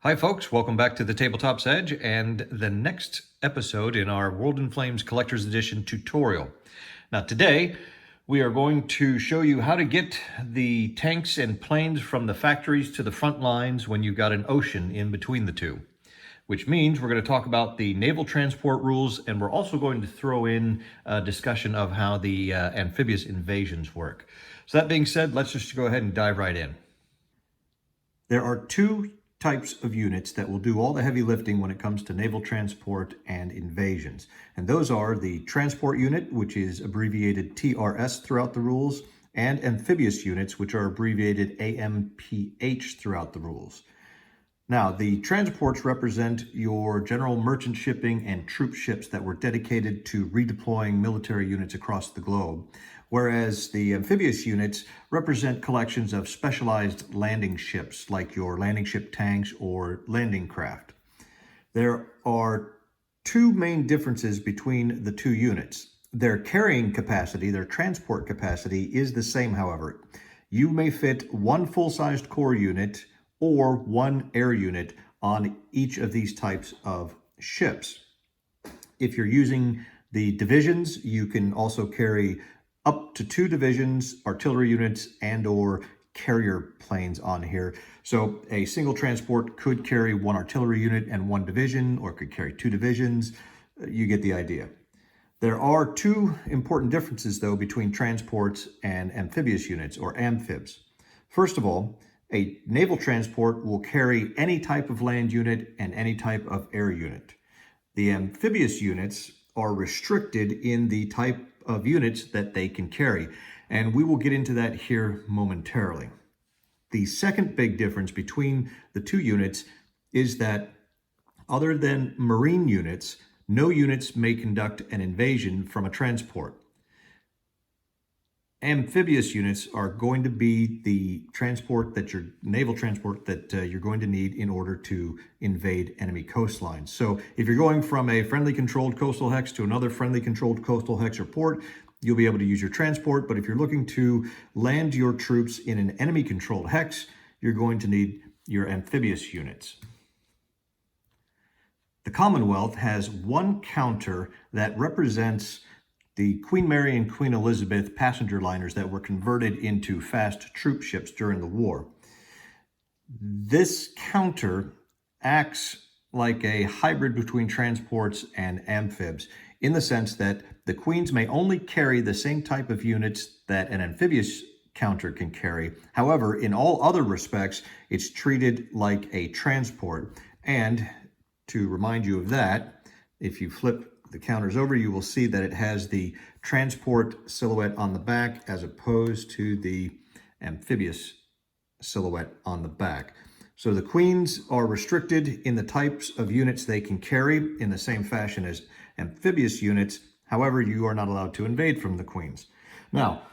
Hi folks, welcome back to the Tabletop's Edge and the next episode in our World in Flames Collector's Edition tutorial. Now today we are going to show you how to get the tanks and planes from the factories to the front lines when you've got an ocean in between the two. Which means we're going to talk about the naval transport rules, and we're also going to throw in a discussion of how the amphibious invasions work. So that being said, let's just go ahead and dive right in. There are two types of units that will do all the heavy lifting when it comes to naval transport and invasions. And those are the transport unit, which is abbreviated TRS throughout the rules, and amphibious units, which are abbreviated AMPH throughout the rules. Now, the transports represent your general merchant shipping and troop ships that were dedicated to redeploying military units across the globe, whereas the amphibious units represent collections of specialized landing ships like your landing ship tanks or landing craft. There are two main differences between the two units. Their carrying capacity, their transport capacity, is the same, however. You may fit one full-sized core unit or one air unit on each of these types of ships. If you're using the divisions, you can also carry up to 2 divisions, artillery units, and or carrier planes on here. So a single transport could carry 1 artillery unit and 1 division, or could carry 2 divisions. You get the idea. There are 2 important differences, though, between transports and amphibious units, or amphibs. First of all, a naval transport will carry any type of land unit and any type of air unit. The amphibious units are restricted in the type of units that they can carry, and we will get into that here momentarily. The second big difference between the two units is that other than marine units, no units may conduct an invasion from a transport. Amphibious units are going to be the transport that your naval transport that you're going to need in order to invade enemy coastlines. So if you're going from a friendly controlled coastal hex to another friendly controlled coastal hex or port, you'll be able to use your transport. But if you're looking to land your troops in an enemy controlled hex, you're going to need your amphibious units. The Commonwealth has one counter that represents the Queen Mary and Queen Elizabeth passenger liners that were converted into fast troop ships during the war. This counter acts like a hybrid between transports and amphibs in the sense that the Queens may only carry the same type of units that an amphibious counter can carry. However, in all other respects, it's treated like a transport. And to remind you of that, if you flip the counters over, you will see that it has the transport silhouette on the back as opposed to the amphibious silhouette on the back. So the Queens are restricted in the types of units they can carry in the same fashion as amphibious units. However, you are not allowed to invade from the Queens. Now,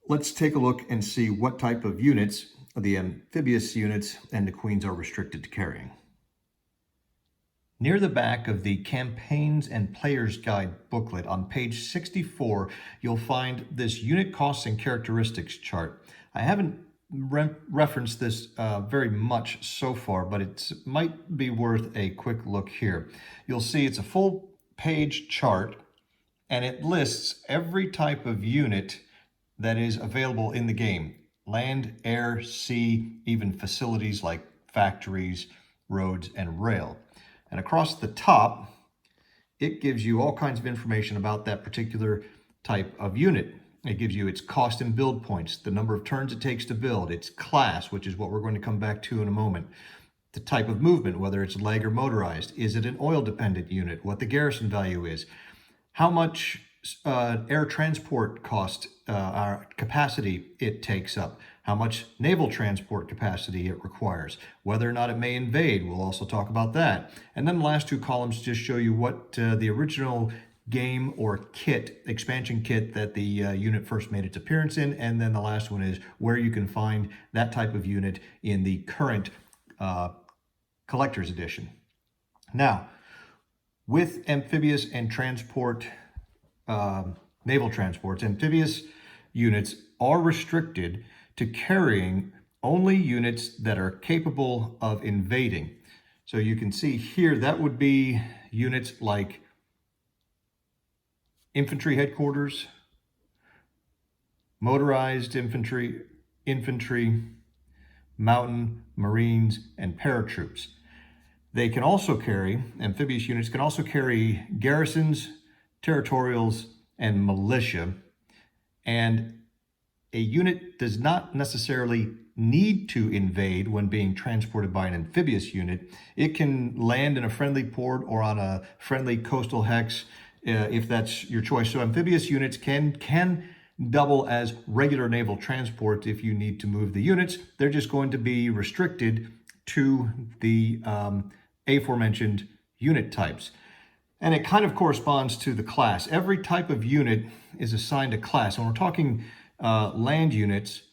let's take a look and see what type of units the amphibious units and the Queens are restricted to carrying. Near the back of the Campaigns and Player's Guide booklet on page 64, you'll find this unit costs and characteristics chart. I haven't referenced this very much so far, but it might be worth a quick look here. You'll see it's a full page chart, and it lists every type of unit that is available in the game. Land, air, sea, even facilities like factories, roads, and rail. And across the top, it gives you all kinds of information about that particular type of unit. It gives you its cost and build points, the number of turns it takes to build, its class, which is what we're going to come back to in a moment, the type of movement, whether it's leg or motorized, is it an oil-dependent unit, what the garrison value is, how much air transport cost capacity it takes up, how much naval transport capacity it requires, whether or not it may invade. We'll also talk about that. And then the last 2 columns just show you what the original game or kit, expansion kit that the unit first made its appearance in. And then the last one is where you can find that type of unit in the current collector's edition. Now, with amphibious and transport, naval transports, amphibious units are restricted to carrying only units that are capable of invading. So you can see here, that would be units like infantry headquarters, motorized infantry, mountain, marines, and paratroops. They can also carry, amphibious units can also carry garrisons, territorials, and militia. And a unit does not necessarily need to invade when being transported by an amphibious unit. It can land in a friendly port or on a friendly coastal hex if that's your choice. So amphibious units can double as regular naval transport if you need to move the units. They're just going to be restricted to the aforementioned unit types. And it kind of corresponds to the class. Every type of unit is assigned a class. When we're talking land units,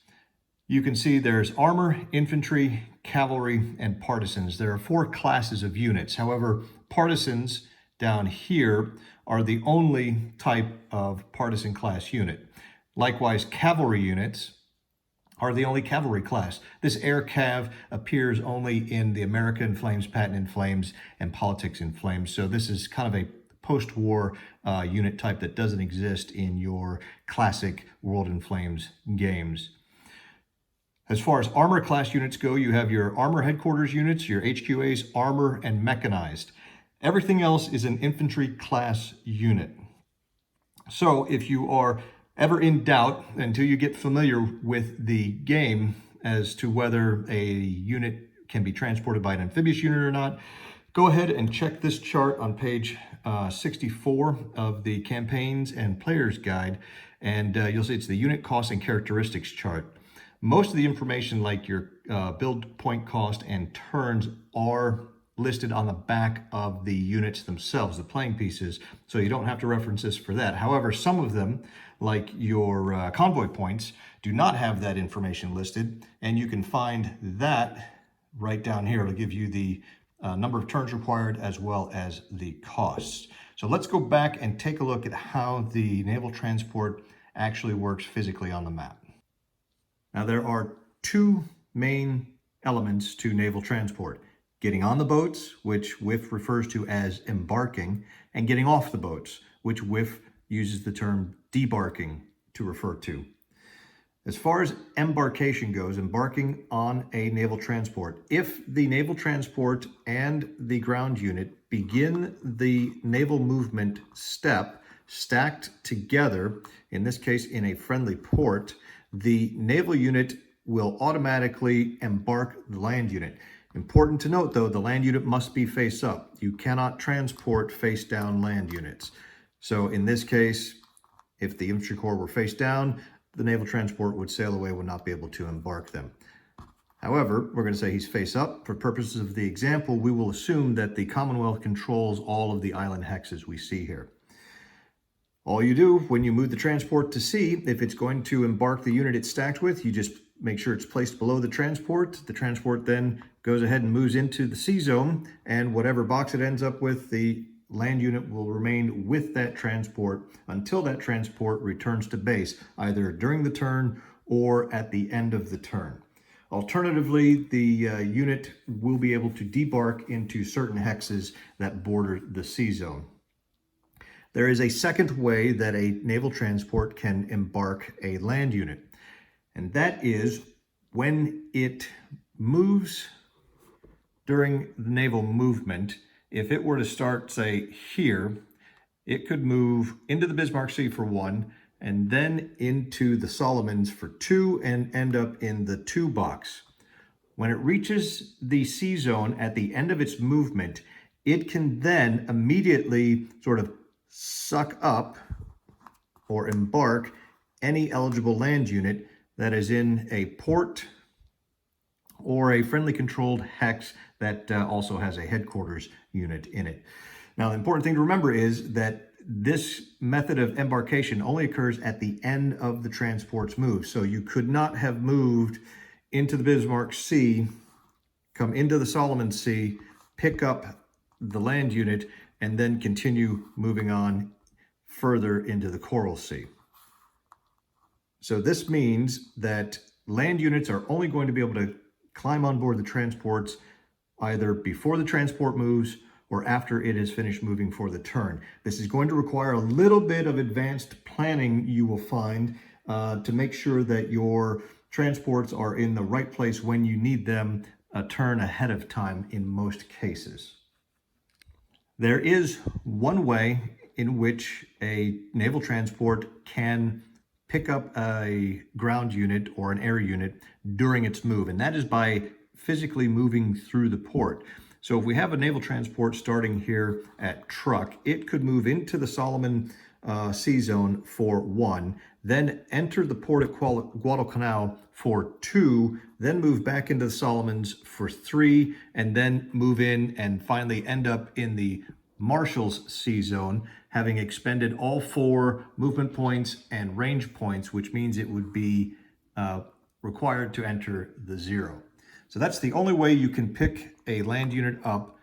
you can see there's armor, infantry, cavalry, and partisans. There are 4 classes of units. However, partisans down here are the only type of partisan class unit. Likewise, cavalry units are the only cavalry class. This air cav appears only in the America in Flames, Patton in Flames, and Politics in Flames. So this is kind of a post-war unit type that doesn't exist in your classic World in Flames games. As far as armor class units go, you have your armor headquarters units, your HQAs, armor, and mechanized. Everything else is an infantry class unit. So if you are ever in doubt, until you get familiar with the game as to whether a unit can be transported by an amphibious unit or not, go ahead and check this chart on page 64 of the Campaigns and Players Guide, and you'll see it's the unit cost and characteristics chart. Most of the information, like your build point cost and turns, are listed on the back of the units themselves, the playing pieces, so you don't have to reference this for that. However, some of them, like your convoy points, do not have that information listed, and you can find that right down here. It'll give you the number of turns required as well as the costs. So let's go back and take a look at how the naval transport actually works physically on the map. Now, there are 2 main elements to naval transport: getting on the boats, which WIF refers to as embarking, and getting off the boats, which WIF uses the term debarking to refer to. As far as embarkation goes, embarking on a naval transport, if the naval transport and the ground unit begin the naval movement step stacked together, in this case in a friendly port, the naval unit will automatically embark the land unit. Important to note, though, the land unit must be face up. You cannot transport face down land units. So in this case, if the infantry corps were face down, the naval transport would sail away, would not be able to embark them. However, we're going to say he's face up. For purposes of the example, we will assume that the Commonwealth controls all of the island hexes we see here. All you do when you move the transport to sea, if it's going to embark the unit it's stacked with, you just make sure it's placed below the transport. The transport then goes ahead and moves into the sea zone, and whatever box it ends up with, the land unit will remain with that transport until that transport returns to base, either during the turn or at the end of the turn. Alternatively, the unit will be able to debark into certain hexes that border the sea zone. There is a second way that a naval transport can embark a land unit, and that is when it moves during the naval movement. If it were to start, say, here, it could move into the Bismarck Sea for 1, and then into the Solomons for 2, and end up in the 2 box. When it reaches the sea zone at the end of its movement, it can then immediately sort of suck up or embark any eligible land unit that is in a port or a friendly controlled hex that also has a headquarters unit in it. Now, the important thing to remember is that this method of embarkation only occurs at the end of the transport's move. So you could not have moved into the Bismarck Sea, come into the Solomon Sea, pick up the land unit, and then continue moving on further into the Coral Sea. So this means that land units are only going to be able to climb on board the transports either before the transport moves or after it has finished moving for the turn. This is going to require a little bit of advanced planning, you will find, to make sure that your transports are in the right place when you need them a turn ahead of time in most cases. There is one way in which a naval transport can pick up a ground unit or an air unit during its move, and that is by physically moving through the port. So if we have a naval transport starting here at Truk, it could move into the Solomon Sea Zone for 1, then enter the port at Guadalcanal for 2, then move back into the Solomons for 3, and then move in and finally end up in the Marshall's Sea Zone, having expended all 4 movement points and range points, which means it would be required to enter the 0. So that's the only way you can pick a land unit up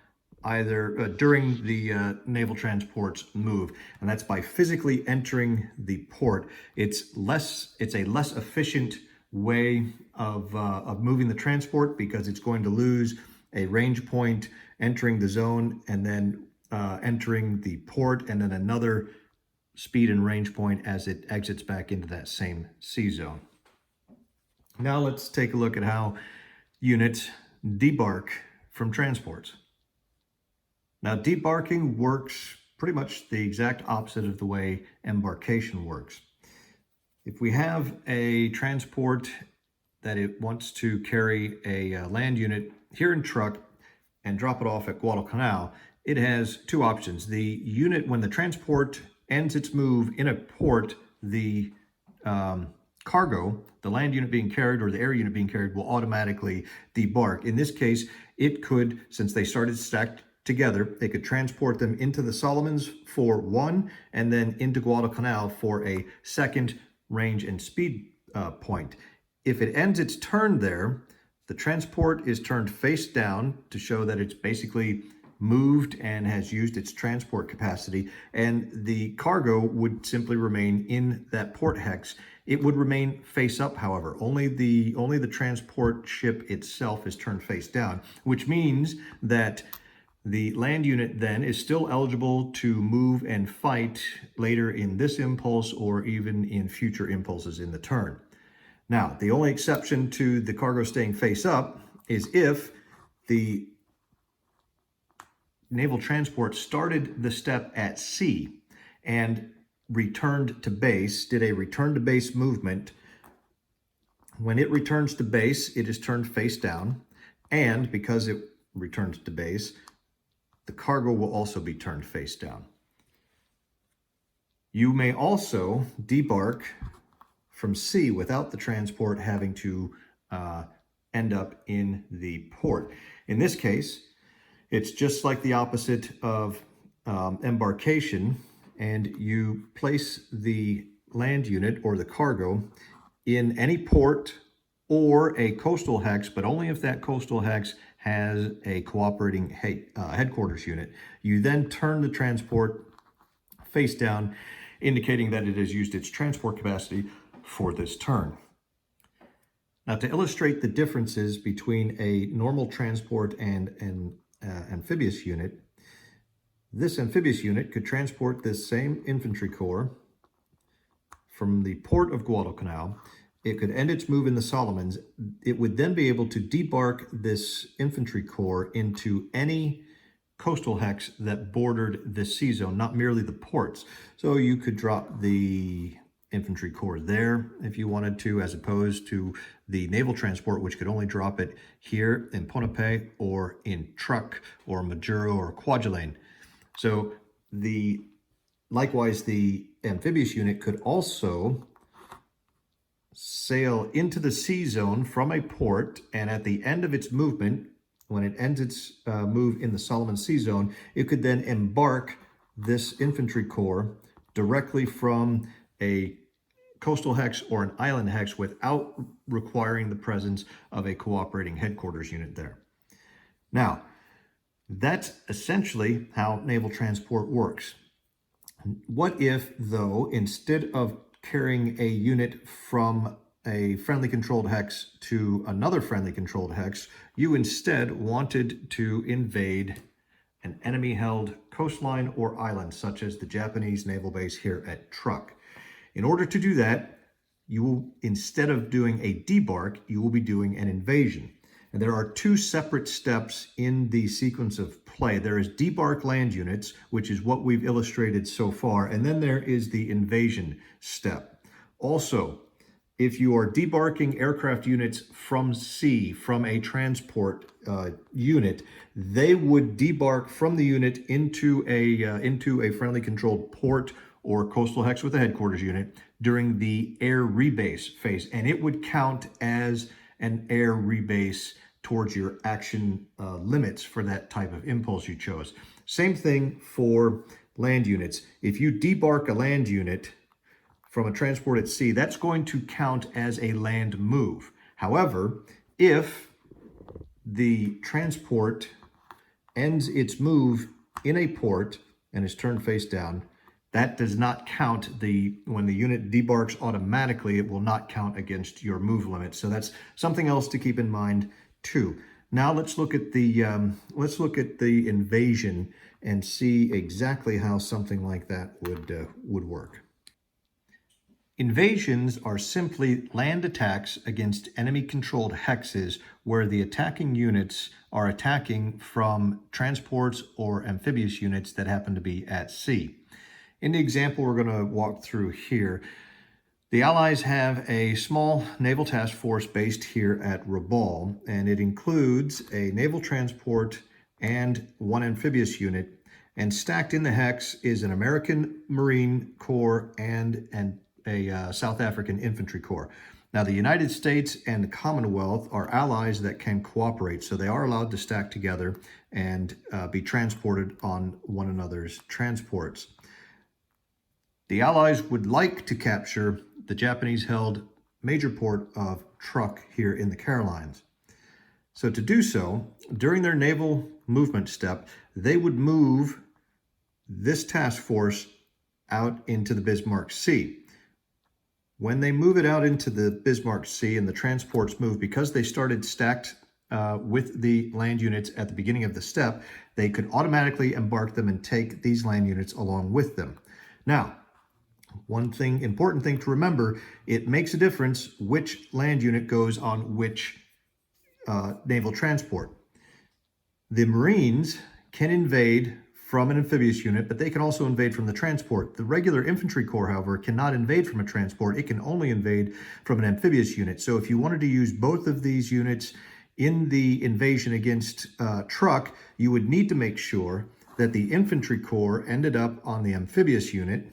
either during the naval transport's move, and that's by physically entering the port. It's a less efficient way of moving the transport because it's going to lose a range point entering the zone and then entering the port, and then another speed and range point as it exits back into that same sea zone. Now let's take a look at how units debark from transports. Now, debarking works pretty much the exact opposite of the way embarkation works. If we have a transport that it wants to carry a land unit here in Truk and drop it off at Guadalcanal, it has 2 options. The unit, when the transport ends its move in a port, the cargo, the land unit being carried or the air unit being carried, will automatically debark. In this case, it could, since they started stacked together, they could transport them into the Solomons for 1 and then into Guadalcanal for a second range and speed point. If it ends its turn there, the transport is turned face down to show that it's basically moved and has used its transport capacity, and the cargo would simply remain in that port hex. It would remain face up, however. Only the transport ship itself is turned face down, which means that the land unit then is still eligible to move and fight later in this impulse or even in future impulses in the turn. Now, the only exception to the cargo staying face up is if the naval transport started the step at sea and returned to base, did a return to base movement. When it returns to base, it is turned face down, and because it returns to base, the cargo will also be turned face down. You may also debark from sea without the transport having to end up in the port. In this case, it's just like the opposite of embarkation, and you place the land unit or the cargo in any port or a coastal hex, but only if that coastal hex has a cooperating headquarters unit. You then turn the transport face down, indicating that it has used its transport capacity for this turn. Now, to illustrate the differences between a normal transport and an amphibious unit, this amphibious unit could transport this same infantry corps from the port of Guadalcanal. It could end its move in the Solomons. It would then be able to debark this infantry corps into any coastal hex that bordered this sea zone, not merely the ports. So you could drop the infantry corps there if you wanted to, as opposed to the naval transport, which could only drop it here in Ponape or in Truk or Majuro or Kwajalein. So likewise, the amphibious unit could also sail into the sea zone from a port, and at the end of its movement, when it ends its move in the Solomon Sea Zone, it could then embark this infantry corps directly from a coastal hex or an island hex without requiring the presence of a cooperating headquarters unit there. Now, that's essentially how naval transport works. What if, though, instead of carrying a unit from a friendly controlled hex to another friendly controlled hex, you instead wanted to invade an enemy-held coastline or island, such as the Japanese naval base here at Truk. In order to do that, you will, instead of doing a debark, you will be doing an invasion. And there are two separate steps in the sequence of play. There is debark land units, which is what we've illustrated so far, and then there is the invasion step. Also, if you are debarking aircraft units from sea, from a transport unit, they would debark from the unit into a friendly controlled port or coastal hex with a headquarters unit during the air rebase phase, and it would count as an air rebase towards your action limits for that type of impulse you chose. Same thing for land units. If you debark a land unit from a transport at sea, that's going to count as a land move. However, if the transport ends its move in a port and is turned face down, that does not count. When the unit debarks automatically, it will not count against your move limit. So that's something else to keep in mind too. Now let's look at the invasion and see exactly how something like that would work. Invasions are simply land attacks against enemy-controlled hexes where the attacking units are attacking from transports or amphibious units that happen to be at sea. In the example we're going to walk through here, the Allies have a small naval task force based here at Rabaul, and it includes a naval transport and one amphibious unit, and stacked in the hex is an American Marine Corps and a South African Infantry Corps. Now, the United States and the Commonwealth are allies that can cooperate, so they are allowed to stack together and be transported on one another's transports. The Allies would like to capture the Japanese-held major port of Truk here in the Carolines. So to do so, during their naval movement step, they would move this task force out into the Bismarck Sea. When they move it out into the Bismarck Sea and the transports move, because they started stacked with the land units at the beginning of the step, they could automatically embark them and take these land units along with them. Now, important thing to remember, it makes a difference which land unit goes on which naval transport. The Marines can invade from an amphibious unit, but they can also invade from the transport. The regular infantry corps, however, cannot invade from a transport. It can only invade from an amphibious unit. So if you wanted to use both of these units in the invasion against Truk, you would need to make sure that the infantry corps ended up on the amphibious unit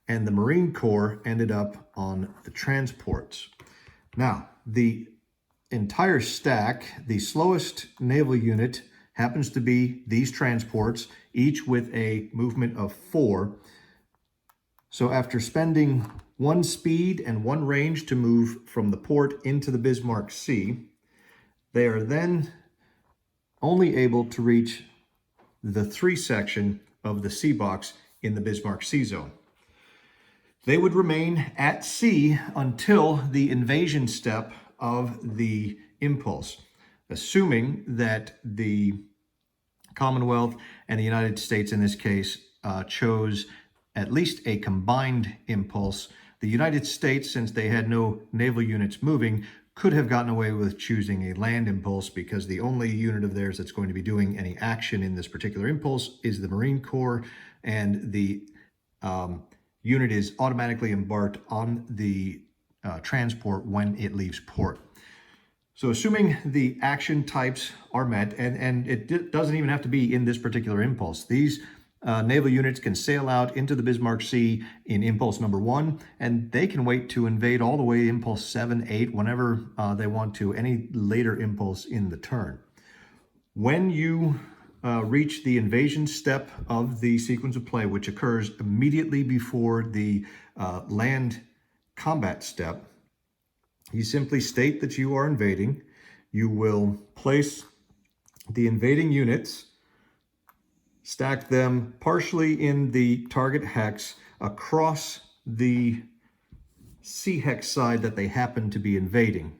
and the Marine Corps ended up on the transports. Now, the entire stack, the slowest naval unit happens to be these transports, each with a movement of 4. So after spending 1 speed and 1 range to move from the port into the Bismarck Sea, they are then only able to reach the 3 section of the sea box in the Bismarck Sea Zone. They would remain at sea until the invasion step of the impulse, assuming that the Commonwealth and the United States in this case chose at least a combined impulse. The United States, since they had no naval units moving, could have gotten away with choosing a land impulse because the only unit of theirs that's going to be doing any action in this particular impulse is the Marine Corps, and the unit is automatically embarked on the transport when it leaves port. So assuming the action types are met, and it doesn't even have to be in this particular impulse. These naval units can sail out into the Bismarck Sea in impulse number 1, and they can wait to invade all the way impulse 7, 8, whenever they want to, any later impulse in the turn. When you reach the invasion step of the sequence of play, which occurs immediately before the land combat step, you simply state that you are invading. You will place the invading units, stack them partially in the target hex across the sea hex side that they happen to be invading.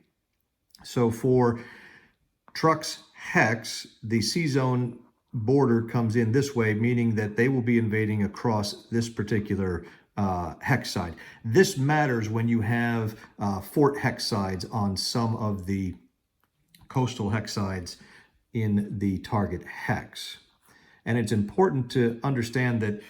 So for trucks hex, the sea zone border comes in this way, meaning that they will be invading across this particular hex side. This matters when you have fort hex sides on some of the coastal hex sides in the target hex. And it's important to understand that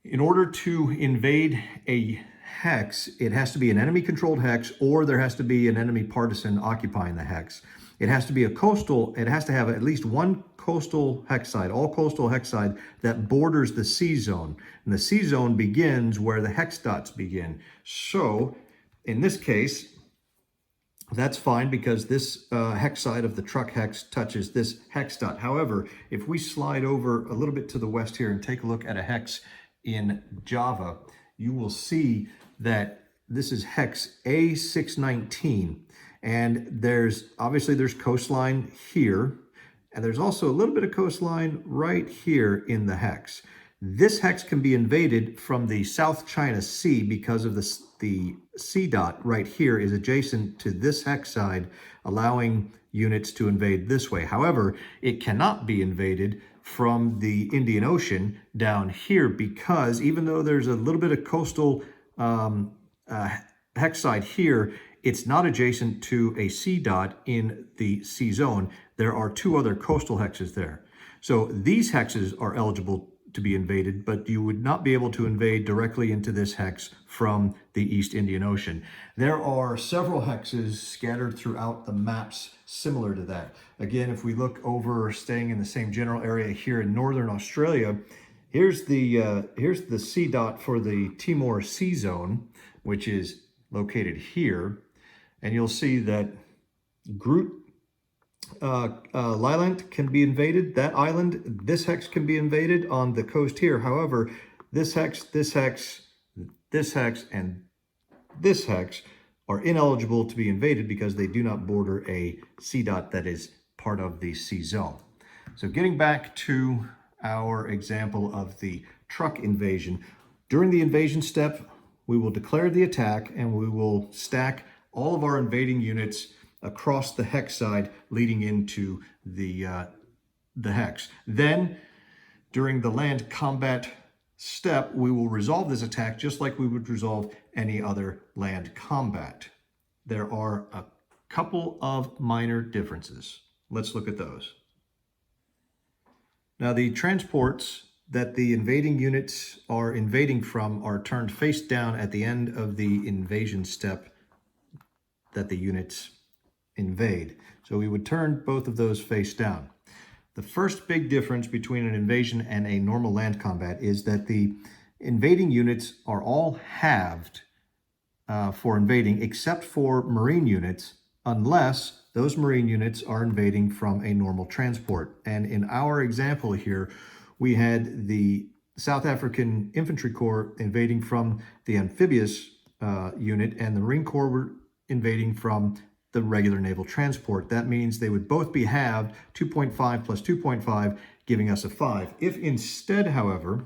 in order to invade a hex, it has to be an enemy-controlled hex, or there has to be an enemy partisan occupying the hex. It has to be a coastal, it has to have at least one coastal hex side, all coastal hex side that borders the sea zone. And the sea zone begins where the hex dots begin. So in this case, that's fine because this hex side of the truck hex touches this hex dot. However, if we slide over a little bit to the west here and take a look at a hex in Java, you will see that this is hex A619. And there's coastline here, and there's also a little bit of coastline right here in the hex. This hex can be invaded from the South China Sea because of the sea dot right here is adjacent to this hex side, allowing units to invade this way. However, it cannot be invaded from the Indian Ocean down here because even though there's a little bit of coastal hex side here, it's not adjacent to a sea dot in the sea zone. There are two other coastal hexes there. So these hexes are eligible to be invaded, but you would not be able to invade directly into this hex from the East Indian Ocean. There are several hexes scattered throughout the maps similar to that. Again, if we look over, staying in the same general area here in Northern Australia, here's the sea dot for the Timor Sea Zone, which is located here. And you'll see that Groot Liland can be invaded. That island, this hex can be invaded on the coast here. However, this hex, this hex, this hex, and this hex are ineligible to be invaded because they do not border a sea dot that is part of the sea zone. So getting back to our example of the truck invasion, during the invasion step, we will declare the attack and we will stack all of our invading units across the hex side leading into the hex. Then, during the land combat step, we will resolve this attack just like we would resolve any other land combat. There are a couple of minor differences. Let's look at those. Now, the transports that the invading units are invading from are turned face down at the end of the invasion step that the units invade. So we would turn both of those face down. The first big difference between an invasion and a normal land combat is that the invading units are all halved for invading, except for marine units, unless those marine units are invading from a normal transport. And in our example here, we had the South African Infantry Corps invading from the amphibious unit, and the Marine Corps were invading from the regular naval transport. That means they would both be halved, 2.5 plus 2.5, giving us a 5. If instead, however,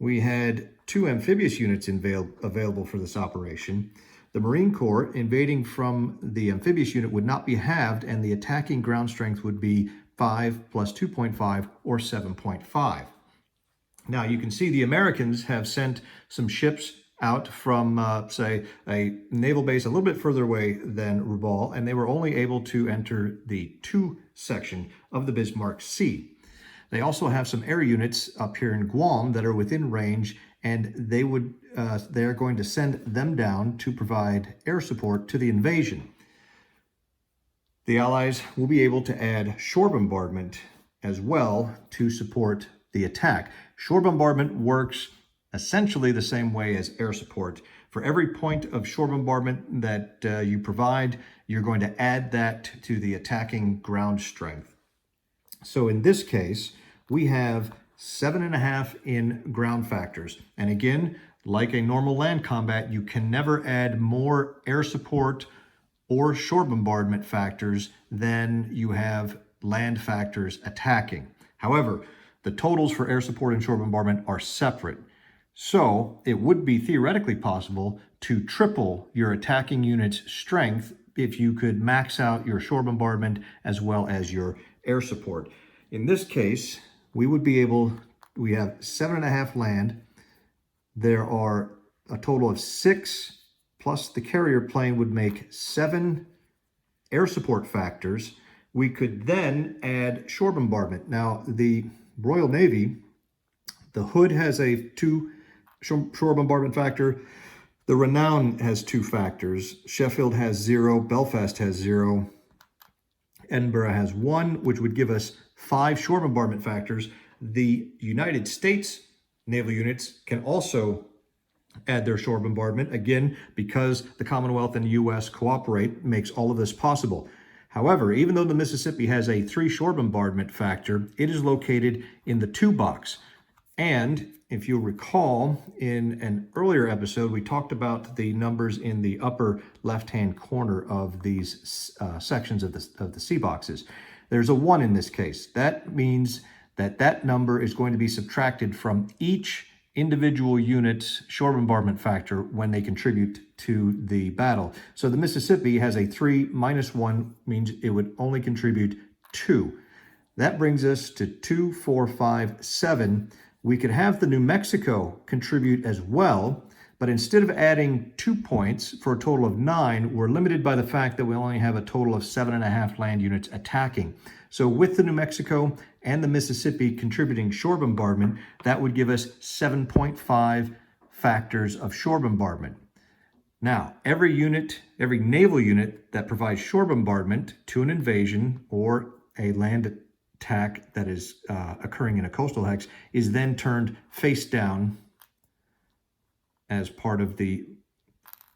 we had two amphibious units available for this operation, the Marine Corps invading from the amphibious unit would not be halved, and the attacking ground strength would be 5 plus 2.5, or 7.5. Now, you can see the Americans have sent some ships out from, say, a naval base a little bit further away than Rabaul, and they were only able to enter the 2 section of the Bismarck Sea. They also have some air units up here in Guam that are within range, and they're going to send them down to provide air support to the invasion. The Allies will be able to add shore bombardment as well to support the attack. Shore bombardment works essentially the same way as air support. For every point of shore bombardment that you provide, you're going to add that to the attacking ground strength. So in this case, we have 7.5 in ground factors. And again, like a normal land combat, you can never add more air support or shore bombardment factors than you have land factors attacking. However, the totals for air support and shore bombardment are separate. So it would be theoretically possible to triple your attacking unit's strength if you could max out your shore bombardment as well as your air support. In this case, we have 7.5 land. There are a total of 6, plus the carrier plane would make 7 air support factors. We could then add shore bombardment. Now, the Royal Navy, the Hood has a 2 shore bombardment factor. The Renown has 2 factors. Sheffield has 0. Belfast has 0. Edinburgh has 1, which would give us 5 shore bombardment factors. The United States naval units can also add their shore bombardment, again, because the Commonwealth and the U.S. cooperate, makes all of this possible. However, even though the Mississippi has a 3 shore bombardment factor, it is located in the 2 box. And if you'll recall, in an earlier episode, we talked about the numbers in the upper left-hand corner of these sections of the C boxes. There's a 1 in this case. That means that that number is going to be subtracted from each individual unit's shore bombardment factor when they contribute to the battle. So the Mississippi has a 3 minus 1, means it would only contribute 2. That brings us to 2, 4, 5, 7. We could have the New Mexico contribute as well, but instead of adding 2 points for a total of 9, we're limited by the fact that we only have a total of 7.5 land units attacking. So with the New Mexico and the Mississippi contributing shore bombardment, that would give us 7.5 factors of shore bombardment. Now, every naval unit that provides shore bombardment to an invasion or a land attack that is occurring in a coastal hex is then turned face down as part of the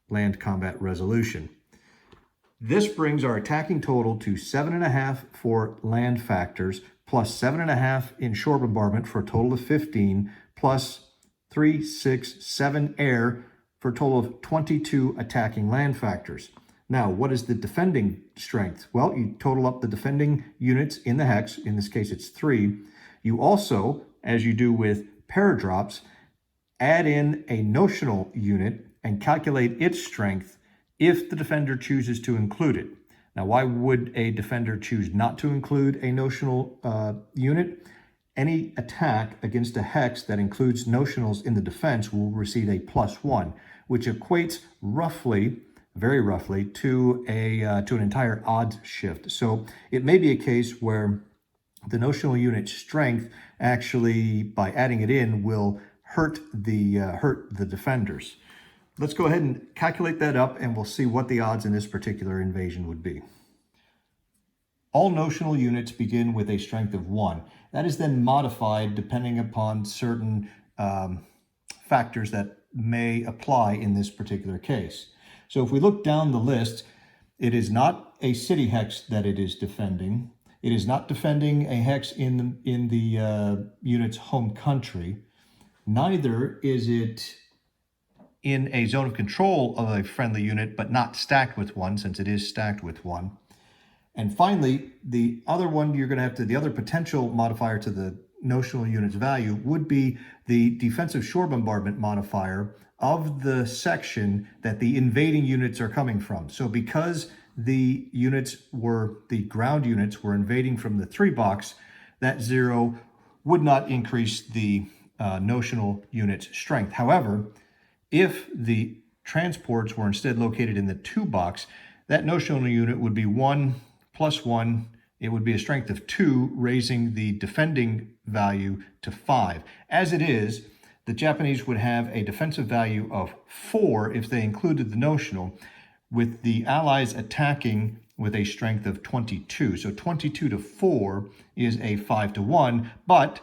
land combat resolution. This brings our attacking total to 7.5 for land factors, plus 7.5 in shore bombardment for a total of 15, plus 3, 6, 7 air for a total of 22 attacking land factors. Now, what is the defending strength? Well, you total up the defending units in the hex. In this case, it's 3. You also, as you do with paradrops, add in a notional unit and calculate its strength if the defender chooses to include it. Now, why would a defender choose not to include a notional unit? Any attack against a hex that includes notionals in the defense will receive a +1, which equates roughly, very roughly, to an entire odds shift. So it may be a case where the notional unit strength actually, by adding it in, will hurt the defenders. Let's go ahead and calculate that up, and we'll see what the odds in this particular invasion would be. All notional units begin with a strength of 1. That is then modified depending upon certain factors that may apply in this particular case. So if we look down the list, it is not a city hex that it is defending. It is not defending a hex in the unit's home country. Neither is it in a zone of control of a friendly unit, but not stacked with 1, since it is stacked with 1. And finally, the other one you're going to have to, the other potential modifier to the notional unit's value would be the defensive shore bombardment modifier of the section that the invading units are coming from. So because the ground units were invading from the 3 box, that 0 would not increase the notional unit's strength. However, if the transports were instead located in the 2 box, that notional unit would be 1 plus 1. It would be a strength of 2, raising the defending value to 5. As it is, the Japanese would have a defensive value of 4 if they included the notional, with the Allies attacking with a strength of 22. So 22 to 4 is a 5 to 1, but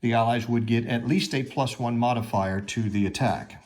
the Allies would get at least a +1 modifier to the attack.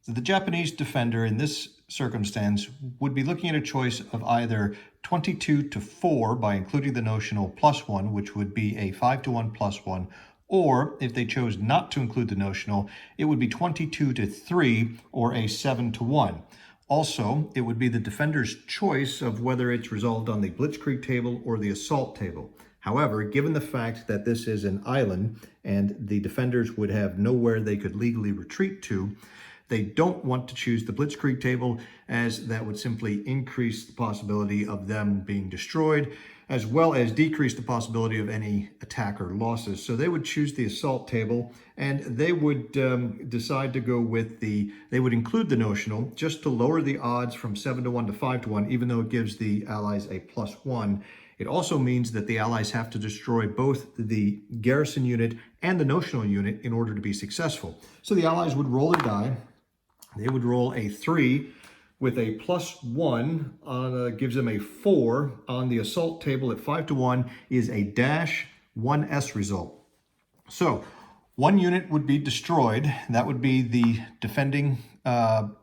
So the Japanese defender in this circumstance would be looking at a choice of either 22 to 4 by including the notional +1, which would be a 5 to 1 +1, or if they chose not to include the notional, it would be 22 to 3 or a 7 to 1. Also, it would be the defender's choice of whether it's resolved on the blitzkrieg table or the assault table. However, given the fact that this is an island and the defenders would have nowhere they could legally retreat to, They don't want to choose the blitzkrieg table, as that would simply increase the possibility of them being destroyed, as well as decrease the possibility of any attacker losses. So they would choose the assault table, and they would decide to go with they would include the notional just to lower the odds from 7-1 to 5-1, even though it gives the Allies a +1. It also means that the Allies have to destroy both the garrison unit and the notional unit in order to be successful. So the Allies would roll a die. They would roll a 3 with a +1 on gives them a 4 on the assault table at 5-1 is a -1S result. So one unit would be destroyed. That would be the defending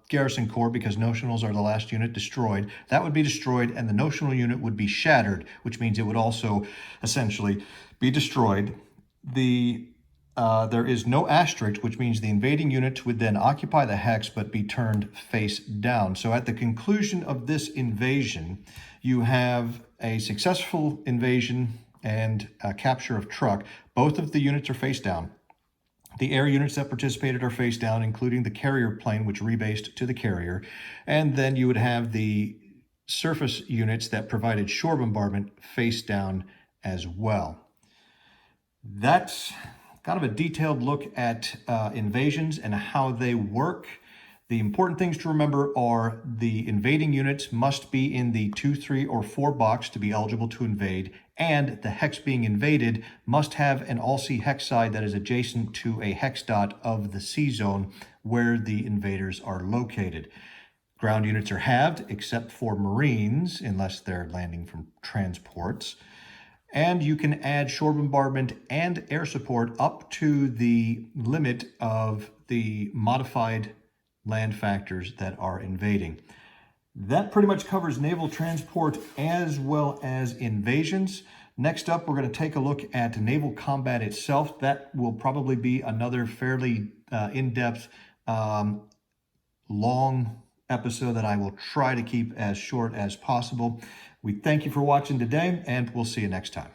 garrison corps, because notionals are the last unit destroyed. That would be destroyed, and the notional unit would be shattered, which means it would also essentially be destroyed. There is no asterisk, which means the invading units would then occupy the hex but be turned face down. So at the conclusion of this invasion, you have a successful invasion and a capture of Truk. Both of the units are face down. The air units that participated are face down, including the carrier plane, which rebased to the carrier. And then you would have the surface units that provided shore bombardment face down as well. That's kind of a detailed look at invasions and how they work. The important things to remember are the invading units must be in the 2, 3, or 4 box to be eligible to invade, and the hex being invaded must have an all-sea hex side that is adjacent to a hex dot of the sea zone where the invaders are located. Ground units are halved, except for Marines, unless they're landing from transports. And you can add shore bombardment and air support up to the limit of the modified land factors that are invading. That pretty much covers naval transport as well as invasions. Next up, we're going to take a look at naval combat itself. That will probably be another fairly in-depth, long episode that I will try to keep as short as possible. We thank you for watching today, and we'll see you next time.